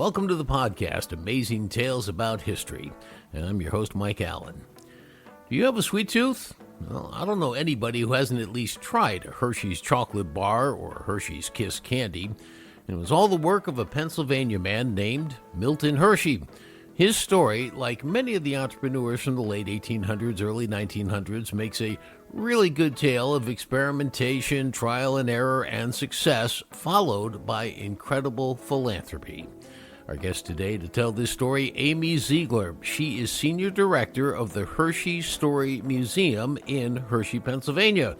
Welcome to the podcast, Amazing Tales About History. And I'm your host, Mike Allen. Do you have a sweet tooth? Well, I don't know anybody who hasn't at least tried a Hershey's chocolate bar or Hershey's Kiss candy. And it was all the work of a Pennsylvania man named Milton Hershey. His story, like many of the entrepreneurs from the late 1800s, early 1900s, makes a really good tale of experimentation, trial and error, and success, followed by incredible philanthropy. Our guest today to tell this story, Amy Ziegler. She is Senior Director of the Hershey Story Museum in Hershey, Pennsylvania.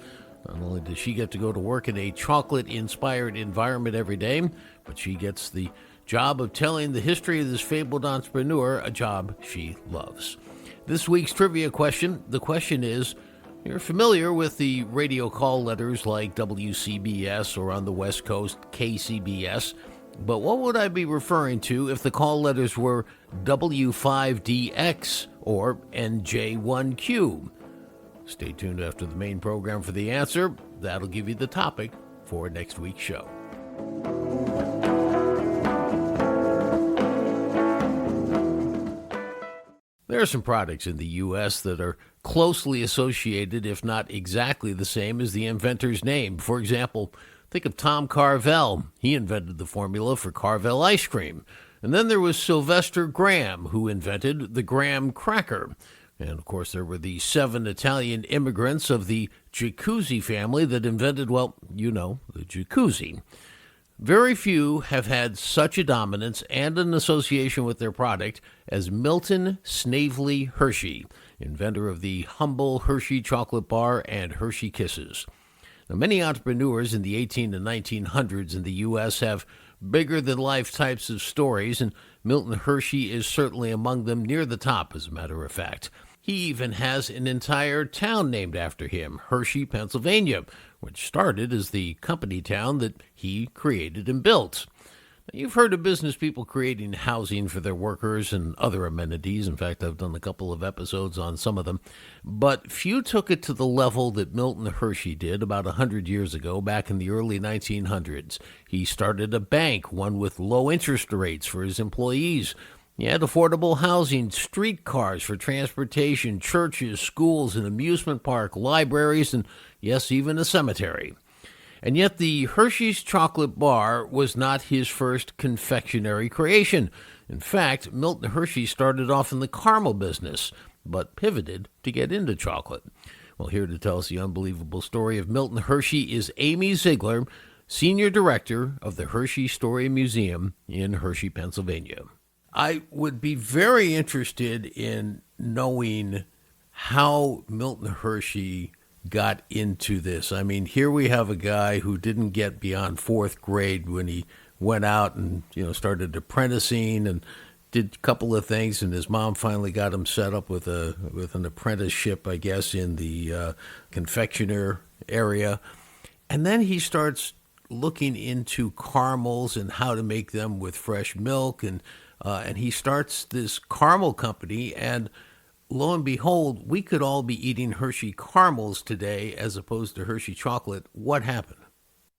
Not only does she get to go to work in a chocolate-inspired environment every day, but she gets the job of telling the history of this fabled entrepreneur, a job she loves. This week's trivia question, the question is, you're familiar with the radio call letters like WCBS or on the West Coast, KCBS, but what would I be referring to if the call letters were W5DX or NJ1Q? Stay tuned after the main program for the answer. That'll give you the topic for next week's show. There are some products in the U.S. that are closely associated, if not exactly the same, as the inventor's name. For example, think of Tom Carvel. He invented the formula for Carvel ice cream. And then there was Sylvester Graham, who invented the graham cracker. And, of course, there were the 7 Italian immigrants of the Jacuzzi family that invented, well, you know, the jacuzzi. Very few have had such a dominance and an association with their product as Milton Snavely Hershey, inventor of the humble Hershey chocolate bar and Hershey Kisses. Now, many entrepreneurs in the 18 and 1900s in the U.S. have bigger-than-life types of stories, and Milton Hershey is certainly among them, near the top, as a matter of fact. He even has an entire town named after him, Hershey, Pennsylvania, which started as the company town that he created and built. Now, you've heard of business people creating housing for their workers and other amenities. In fact, I've done a couple of episodes on some of them. But few took it to the level that Milton Hershey did about 100 years ago, back in the early 1900s. He started a bank, one with low interest rates for his employees. He had affordable housing, streetcars for transportation, churches, schools, an amusement park, libraries, and yes, even a cemetery. And yet the Hershey's chocolate bar was not his first confectionery creation. In fact, Milton Hershey started off in the caramel business, but pivoted to get into chocolate. Well, here to tell us the unbelievable story of Milton Hershey is Amy Ziegler, Senior Director of the Hershey Story Museum in Hershey, Pennsylvania. I would be very interested in knowing how Milton Hershey got into this. I mean, here we have a guy who didn't get beyond 4th grade when he went out and, started apprenticing and did a couple of things, and his mom finally got him set up with an apprenticeship, I guess, in the confectioner area. And then he starts looking into caramels and how to make them with fresh milk, and he starts this caramel company, and lo and behold, we could all be eating Hershey caramels today as opposed to Hershey chocolate. What happened?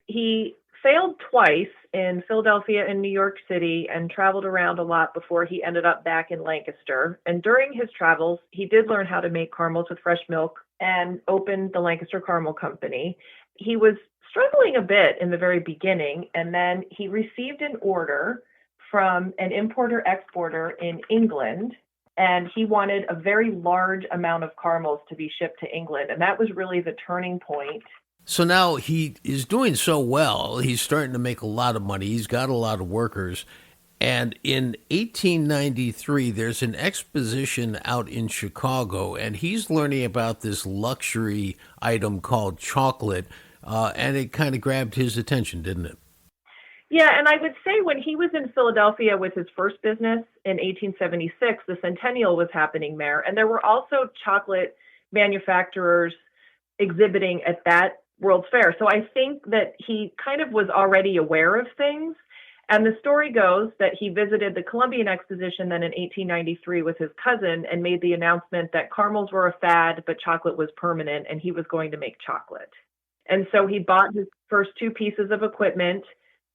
He failed twice in Philadelphia and New York City and traveled around a lot before he ended up back in Lancaster. And during his travels, he did learn how to make caramels with fresh milk and opened the Lancaster Caramel Company. He was struggling a bit in the very beginning, and then he received an order from an importer-exporter in England, and he wanted a very large amount of caramels to be shipped to England, and that was really the turning point. So now he is doing so well, he's starting to make a lot of money, he's got a lot of workers, and in 1893, there's an exposition out in Chicago, and he's learning about this luxury item called chocolate, and it kind of grabbed his attention, didn't it? Yeah, and I would say when he was in Philadelphia with his first business in 1876, the centennial was happening there. And there were also chocolate manufacturers exhibiting at that World's Fair. So I think that he kind of was already aware of things. And the story goes that he visited the Columbian Exposition then in 1893 with his cousin and made the announcement that caramels were a fad, but chocolate was permanent, and he was going to make chocolate. And so he bought his first 2 pieces of equipment,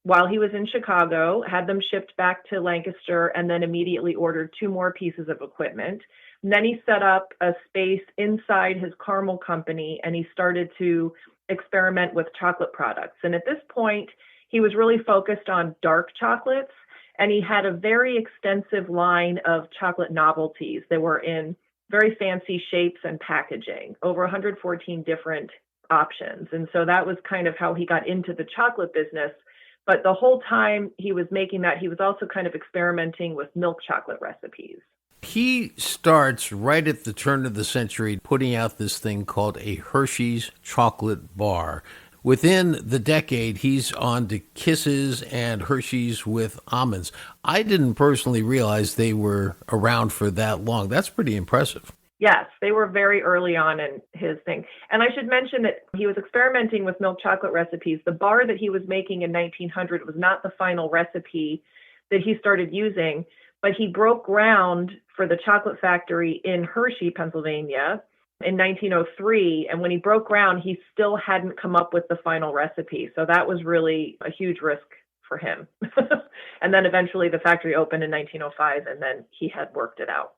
while he was in Chicago, had them shipped back to Lancaster, and then immediately ordered two more pieces of equipment. And then he set up a space inside his caramel company, and he started to experiment with chocolate products. And at this point, he was really focused on dark chocolates, and he had a very extensive line of chocolate novelties that were in very fancy shapes and packaging, over 114 different options. And so that was kind of how he got into the chocolate business. But the whole time he was making that, he was also kind of experimenting with milk chocolate recipes. He starts right at the turn of the century putting out this thing called a Hershey's chocolate bar. Within the decade, he's on to Kisses and Hershey's with almonds. I didn't personally realize they were around for that long. That's pretty impressive. Yes, they were very early on in his thing. And I should mention that he was experimenting with milk chocolate recipes. The bar that he was making in 1900 was not the final recipe that he started using, but he broke ground for the chocolate factory in Hershey, Pennsylvania in 1903. And when he broke ground, he still hadn't come up with the final recipe. So that was really a huge risk for him. And then eventually the factory opened in 1905, and then he had worked it out.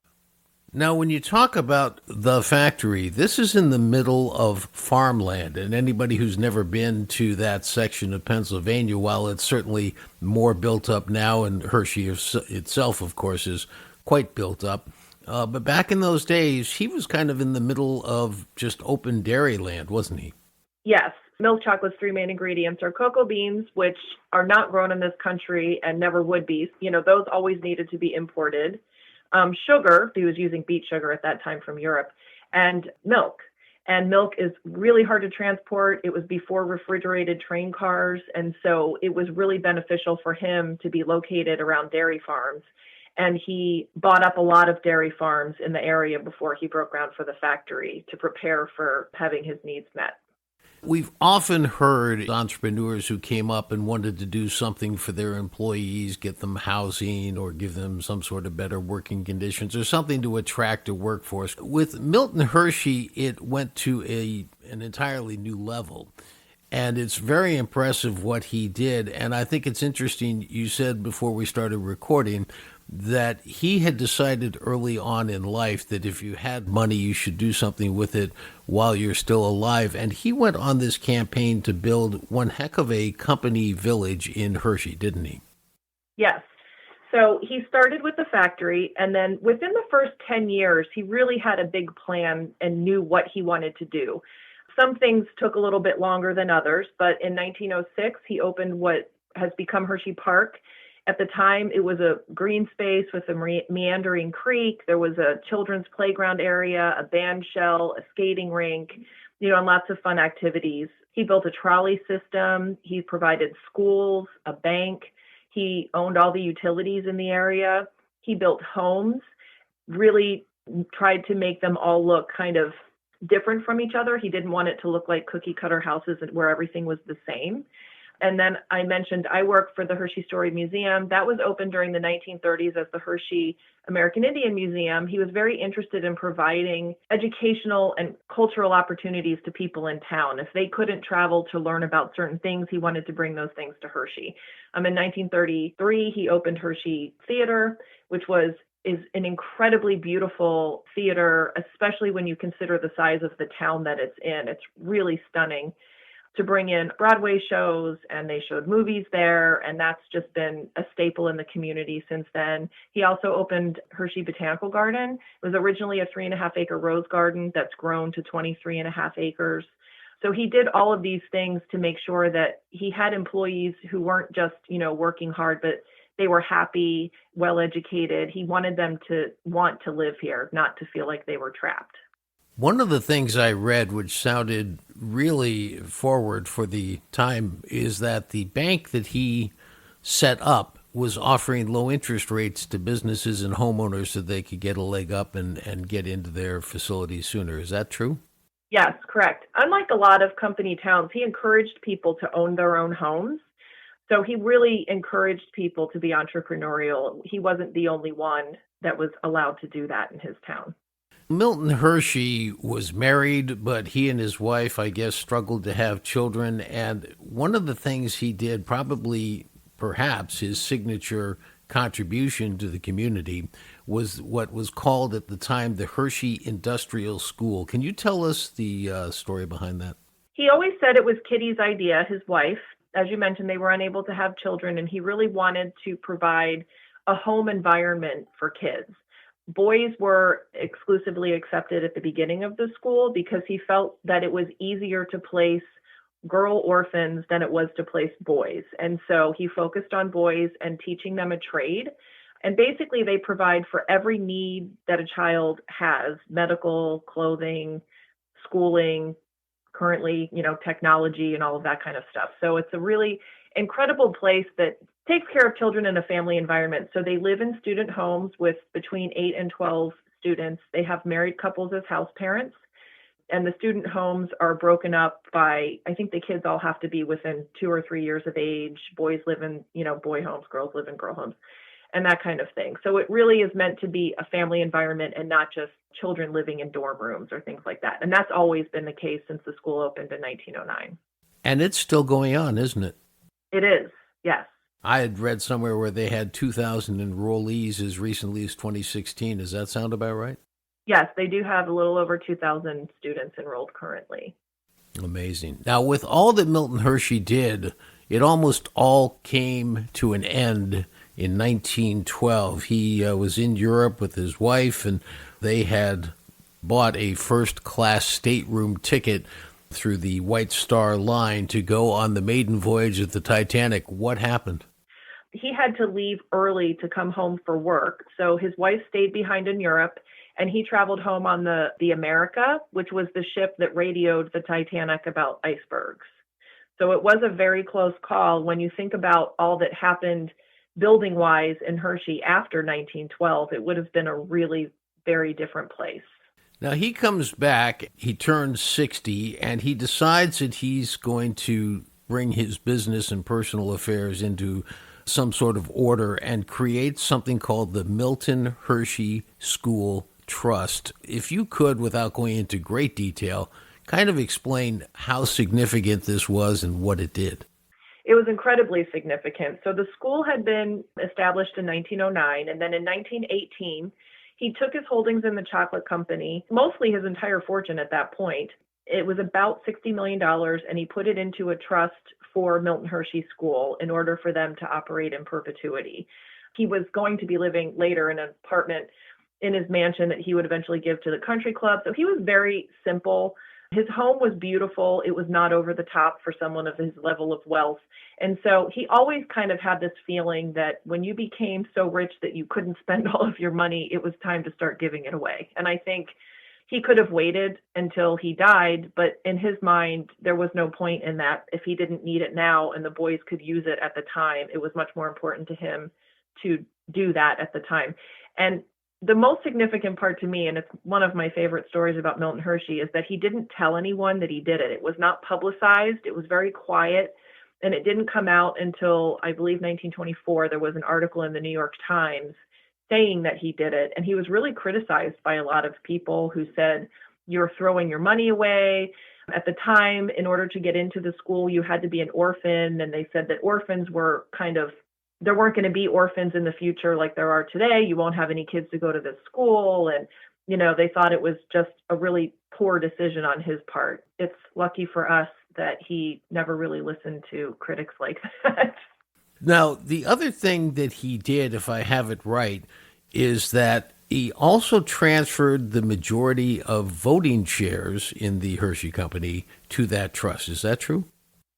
Now, when you talk about the factory, this is in the middle of farmland, and anybody who's never been to that section of Pennsylvania, while it's certainly more built up now, and Hershey itself, of course, is quite built up, but back in those days, he was kind of in the middle of just open dairy land, wasn't he? Yes. Milk chocolate's three main ingredients are cocoa beans, which are not grown in this country and never would be. You know, those always needed to be imported. Sugar, he was using beet sugar at that time from Europe, and milk. And milk is really hard to transport. It was before refrigerated train cars, and so it was really beneficial for him to be located around dairy farms. And he bought up a lot of dairy farms in the area before he broke ground for the factory to prepare for having his needs met. We've often heard entrepreneurs who came up and wanted to do something for their employees, get them housing or give them some sort of better working conditions or something to attract a workforce. With Milton Hershey, it went to an entirely new level. And it's very impressive what he did. And I think it's interesting, you said before we started recording, that he had decided early on in life that if you had money, you should do something with it while you're still alive. And he went on this campaign to build one heck of a company village in Hershey, didn't he? Yes. So he started with the factory, and then within the first 10 years, he really had a big plan and knew what he wanted to do. Some things took a little bit longer than others, but in 1906, he opened what has become Hershey Park. At the time, it was a green space with a meandering creek. There was a children's playground area, a band shell, a skating rink, and lots of fun activities. He built a trolley system. He provided schools, a bank. He owned all the utilities in the area. He built homes, really tried to make them all look kind of different from each other. He didn't want it to look like cookie cutter houses where everything was the same. And then I mentioned I work for the Hershey Story Museum. That was opened during the 1930s as the Hershey American Indian Museum. He was very interested in providing educational and cultural opportunities to people in town. If they couldn't travel to learn about certain things, he wanted to bring those things to Hershey. In 1933, he opened Hershey Theater, which is an incredibly beautiful theater, especially when you consider the size of the town that it's in. It's really stunning, to bring in Broadway shows, and they showed movies there, and that's just been a staple in the community since then. He also opened Hershey Botanical Garden. It was originally a 3.5-acre rose garden that's grown to 23.5 acres. So he did all of these things to make sure that he had employees who weren't just, working hard, but they were happy, well-educated. He wanted them to want to live here, not to feel like they were trapped. One of the things I read, which sounded really forward for the time, is that the bank that he set up was offering low interest rates to businesses and homeowners so they could get a leg up and get into their facilities sooner. Is that true? Yes, correct. Unlike a lot of company towns, he encouraged people to own their own homes. So he really encouraged people to be entrepreneurial. He wasn't the only one that was allowed to do that in his town. Milton Hershey was married, but he and his wife, I guess, struggled to have children. And one of the things he did, probably perhaps his signature contribution to the community was what was called at the time the Hershey Industrial School. Can you tell us the story behind that? He always said it was Kitty's idea, his wife. As you mentioned, they were unable to have children, and he really wanted to provide a home environment for kids. Boys were exclusively accepted at the beginning of the school because he felt that it was easier to place girl orphans than it was to place boys. And so he focused on boys and teaching them a trade. And basically, they provide for every need that a child has: medical, clothing, schooling, currently, technology and all of that kind of stuff. So it's a really incredible place that takes care of children in a family environment. So they live in student homes with between 8 and 12 students. They have married couples as house parents. And the student homes are broken up by, I think the kids all have to be within 2 or 3 years of age. Boys live in, boy homes, girls live in girl homes, and that kind of thing. So it really is meant to be a family environment and not just children living in dorm rooms or things like that. And that's always been the case since the school opened in 1909. And it's still going on, isn't it? It is, yes. I had read somewhere where they had 2,000 enrollees as recently as 2016. Does that sound about right? Yes, they do have a little over 2,000 students enrolled currently. Amazing. Now, with all that Milton Hershey did, it almost all came to an end in 1912. He was in Europe with his wife, and they had bought a first-class stateroom ticket through the White Star Line to go on the maiden voyage of the Titanic. What happened? He had to leave early to come home for work. So his wife stayed behind in Europe, and he traveled home on the America, which was the ship that radioed the Titanic about icebergs. So it was a very close call when you think about all that happened building-wise in Hershey after 1912. It would have been a really very different place. Now, he comes back, he turns 60, and he decides that he's going to bring his business and personal affairs into some sort of order and create something called the Milton Hershey School Trust. If you could, without going into great detail, kind of explain how significant this was and what it did. It was incredibly significant. So the school had been established in 1909, and then in 1918, he took his holdings in the chocolate company, mostly his entire fortune at that point. It was about $60 million, and he put it into a trust for Milton Hershey School in order for them to operate in perpetuity. He was going to be living later in an apartment in his mansion that he would eventually give to the country club. So he was very simple. His home was beautiful. It was not over the top for someone of his level of wealth. And so he always kind of had this feeling that when you became so rich that you couldn't spend all of your money, it was time to start giving it away. And I think he could have waited until he died, but in his mind, there was no point in that. If he didn't need it now and the boys could use it at the time, it was much more important to him to do that at the time. And the most significant part to me, and it's one of my favorite stories about Milton Hershey, is that he didn't tell anyone that he did it. It was not publicized. It was very quiet, and it didn't come out until, I believe, 1924. There was an article in the New York Times saying that he did it, and he was really criticized by a lot of people who said, "You're throwing your money away." At the time, in order to get into the school, you had to be an orphan, and they said that orphans were there weren't going to be orphans in the future like there are today. You won't have any kids to go to this school. And, they thought it was just a really poor decision on his part. It's lucky for us that he never really listened to critics like that. Now, the other thing that he did, if I have it right, is that he also transferred the majority of voting shares in the Hershey Company to that trust. Is that true?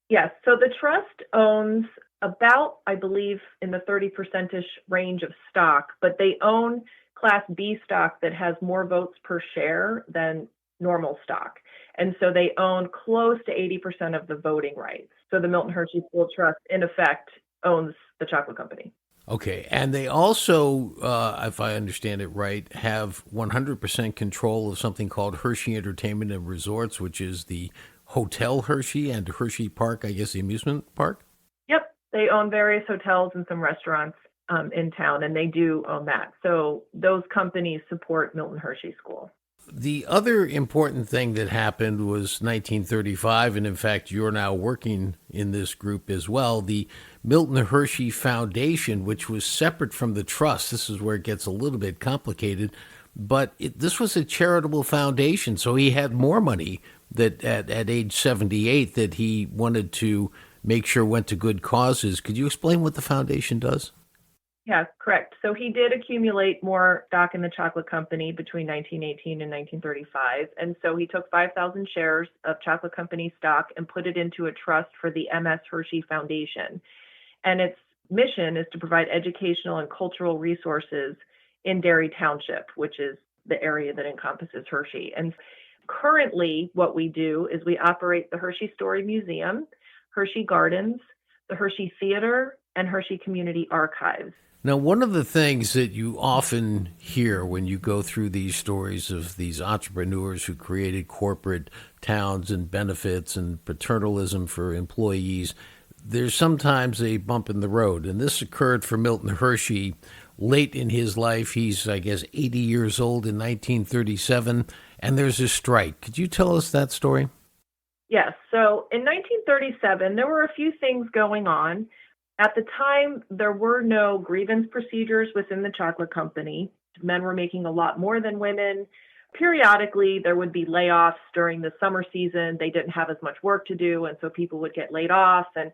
Yes. So the trust owns about, I believe, in the 30%-ish range of stock, but they own Class B stock that has more votes per share than normal stock. And so they own close to 80% of the voting rights. So the Milton Hershey School Trust, in effect, owns the chocolate company. Okay. And they also, if I understand it right, have 100% control of something called Hershey Entertainment and Resorts, which is the Hotel Hershey and Hershey Park, I guess the amusement park? Yep. They own various hotels and some restaurants in town, and they do own that. So those companies support Milton Hershey School. The other important thing that happened was 1935, and in fact, you're now working in this group as well. The Milton Hershey Foundation, which was separate from the trust. This is where it gets a little bit complicated, but this was a charitable foundation, so he had more money that at age 78 that he wanted to make sure went to good causes. Could you explain what the foundation does? Yeah, correct. So he did accumulate more stock in the chocolate company between 1918 and 1935. And so he took 5,000 shares of chocolate company stock and put it into a trust for the M.S. Hershey Foundation. And its mission is to provide educational and cultural resources in Derry Township, which is the area that encompasses Hershey. And currently, what we do is we operate the Hershey Story Museum, Hershey Gardens, the Hershey Theater, and Hershey Community Archives. Now, one of the things that you often hear when you go through these stories of these entrepreneurs who created corporate towns and benefits and paternalism for employees, there's sometimes a bump in the road. And this occurred for Milton Hershey late in his life. He's, I guess, 80 years old in 1937, and there's a strike. Could you tell us that story? Yes. So in 1937, there were a few things going on. At the time, there were no grievance procedures within the chocolate company. Men were making a lot more than women. Periodically, there would be layoffs during the summer season. They didn't have as much work to do, and so people would get laid off, and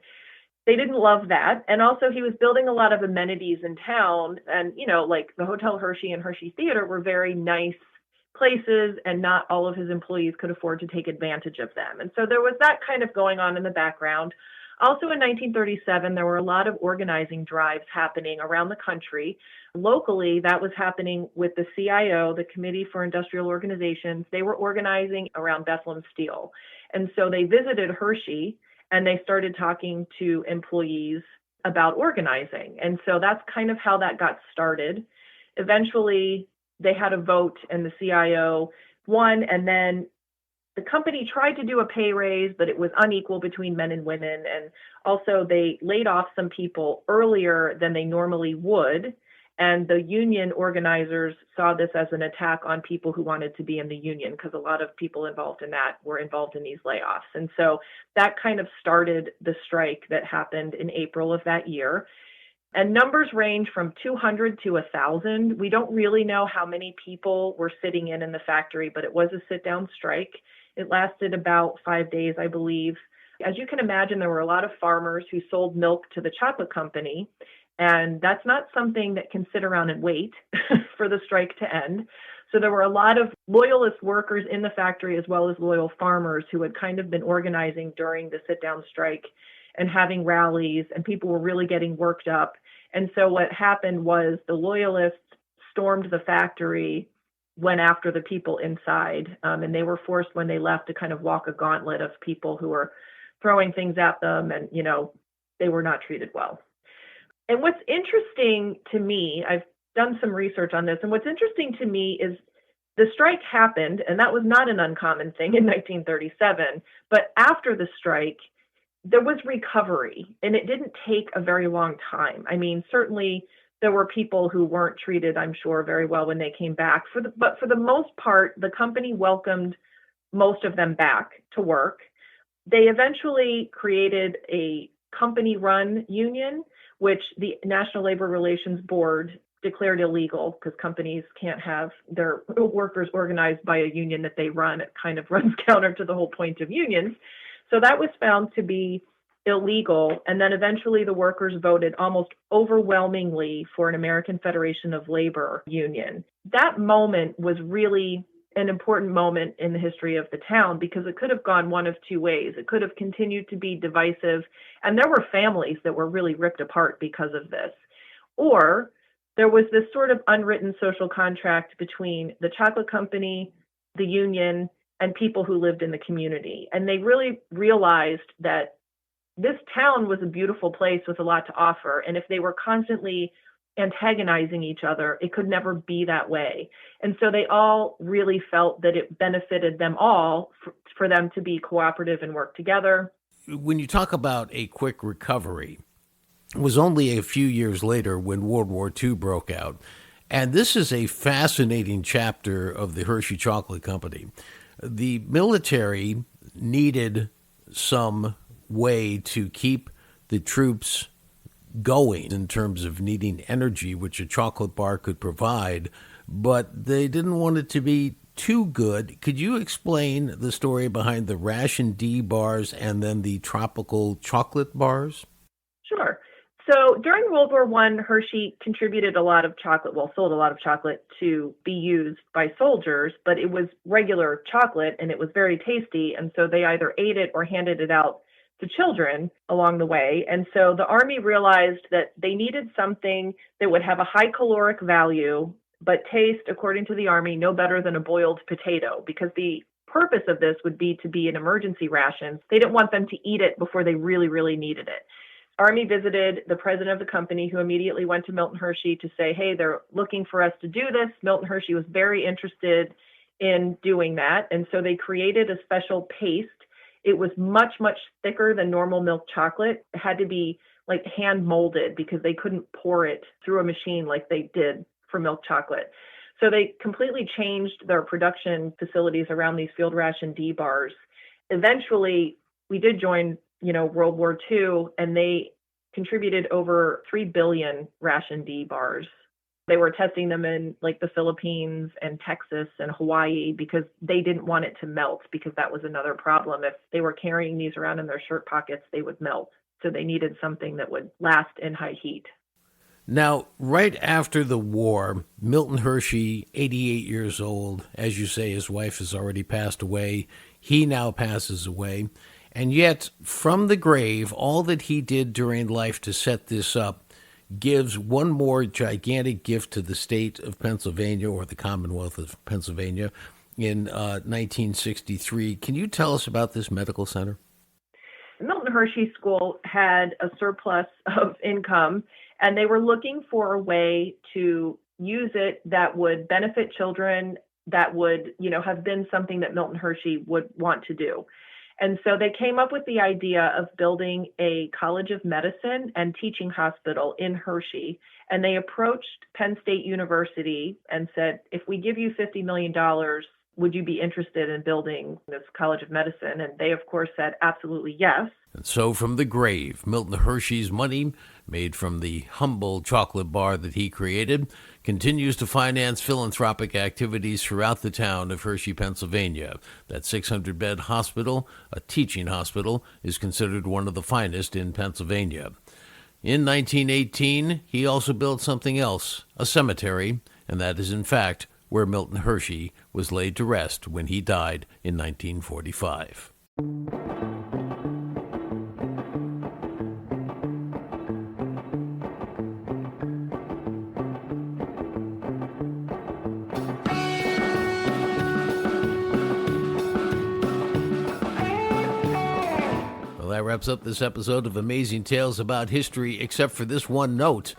they didn't love that. And also, he was building a lot of amenities in town, and, like the Hotel Hershey and Hershey Theater were very nice places, and not all of his employees could afford to take advantage of them. And so there was that kind of going on in the background. Also in 1937, there were a lot of organizing drives happening around the country. Locally, that was happening with the CIO, the Committee for Industrial Organizations. They were organizing around Bethlehem Steel. And so they visited Hershey and they started talking to employees about organizing. And so that's kind of how that got started. Eventually, they had a vote and the CIO won, and then the company tried to do a pay raise, but it was unequal between men and women. And also they laid off some people earlier than they normally would. And the union organizers saw this as an attack on people who wanted to be in the union, because a lot of people involved in that were involved in these layoffs. And so that kind of started the strike that happened in April of that year. And numbers range from 200 to 1,000. We don't really know how many people were sitting in the factory, but it was a sit-down strike. It lasted about 5 days, I believe. As you can imagine, there were a lot of farmers who sold milk to the chocolate company, and that's not something that can sit around and wait for the strike to end. So there were a lot of loyalist workers in the factory, as well as loyal farmers, who had kind of been organizing during the sit-down strike and having rallies, and people were really getting worked up. And so what happened was the loyalists stormed the factory, went after the people inside, and they were forced when they left to kind of walk a gauntlet of people who were throwing things at them, and they were not treated well. And what's interesting to me, I've done some research on this, and what's interesting to me is the strike happened, and that was not an uncommon thing in 1937, but after the strike, there was recovery, and it didn't take a very long time. I mean, certainly there were people who weren't treated, I'm sure, very well when they came back. But for the most part, the company welcomed most of them back to work. They eventually created a company-run union, which the National Labor Relations Board declared illegal, because companies can't have their workers organized by a union that they run. It kind of runs counter to the whole point of unions. So that was found to be illegal. And then eventually the workers voted almost overwhelmingly for an American Federation of Labor union. That moment was really an important moment in the history of the town, because it could have gone one of two ways. It could have continued to be divisive, and there were families that were really ripped apart because of this. Or there was this sort of unwritten social contract between the chocolate company, the union, and people who lived in the community. And they really realized that this town was a beautiful place with a lot to offer. And if they were constantly antagonizing each other, it could never be that way. And so they all really felt that it benefited them all for them to be cooperative and work together. When you talk about a quick recovery, it was only a few years later when World War II broke out. And this is a fascinating chapter of the Hershey Chocolate Company. The military needed some way to keep the troops going in terms of needing energy, which a chocolate bar could provide, but they didn't want it to be too good. Could you explain the story behind the Ration D bars and then the tropical chocolate bars? Sure. So during World War I, Hershey contributed a lot of chocolate, sold a lot of chocolate to be used by soldiers, but it was regular chocolate and it was very tasty. And so they either ate it or handed it out to children along the way. And so the Army realized that they needed something that would have a high caloric value, but taste, according to the Army, no better than a boiled potato, because the purpose of this would be to be an emergency ration. They didn't want them to eat it before they really, really needed it. Army visited the president of the company, who immediately went to Milton Hershey to say, hey, they're looking for us to do this. Milton Hershey was very interested in doing that. And so they created a special paste. It was much, much thicker than normal milk chocolate. It had to be like hand molded because they couldn't pour it through a machine like they did for milk chocolate. So they completely changed their production facilities around these field ration D bars. Eventually, we did join, World War II, and they contributed over 3 billion ration D bars. They were testing them in like the Philippines and Texas and Hawaii because they didn't want it to melt, because that was another problem. If they were carrying these around in their shirt pockets, they would melt. So they needed something that would last in high heat. Now, right after the war, Milton Hershey, 88 years old, as you say, his wife has already passed away. He now passes away. And yet, from the grave, all that he did during life to set this up gives one more gigantic gift to the state of Pennsylvania, or the Commonwealth of Pennsylvania, in 1963. Can you tell us about this medical center? Milton Hershey School had a surplus of income, and they were looking for a way to use it that would benefit children, that would, have been something that Milton Hershey would want to do. And so they came up with the idea of building a College of Medicine and teaching hospital in Hershey. And they approached Penn State University and said, if we give you $50 million, would you be interested in building this College of Medicine? And they, of course, said absolutely yes. And so from the grave, Milton Hershey's money, made from the humble chocolate bar that he created, continues to finance philanthropic activities throughout the town of Hershey, Pennsylvania. That 600-bed hospital, a teaching hospital, is considered one of the finest in Pennsylvania. In 1918, he also built something else, a cemetery, and that is, in fact, where Milton Hershey was laid to rest when he died in 1945. That wraps up this episode of Amazing Tales About History, except for this one note.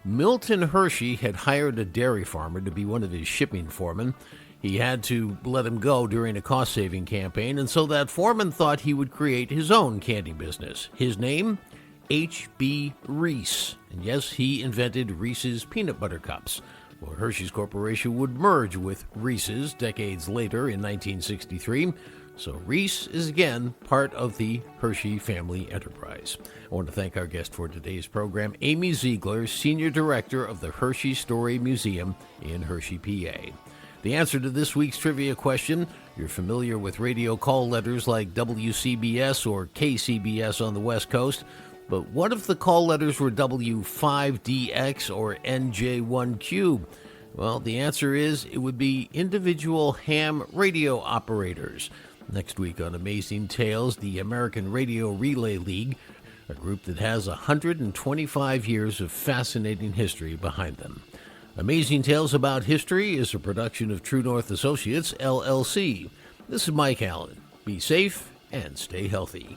Milton Hershey had hired a dairy farmer to be one of his shipping foremen. He had to let him go during a cost-saving campaign, and so that foreman thought he would create his own candy business. His name? H.B. Reese. And yes, he invented Reese's Peanut Butter Cups. Well, Hershey's Corporation would merge with Reese's decades later in 1963. So Reese is again part of the Hershey family enterprise. I want to thank our guest for today's program, Amy Ziegler, Senior Director of the Hershey Story Museum in Hershey, PA. The answer to this week's trivia question: you're familiar with radio call letters like WCBS or KCBS on the West Coast, but what if the call letters were W5DX or NJ1Q? Well, the answer is it would be individual ham radio operators. Next week on Amazing Tales, the American Radio Relay League, a group that has 125 years of fascinating history behind them. Amazing Tales About History is a production of True North Associates, LLC. This is Mike Allen. Be safe and stay healthy.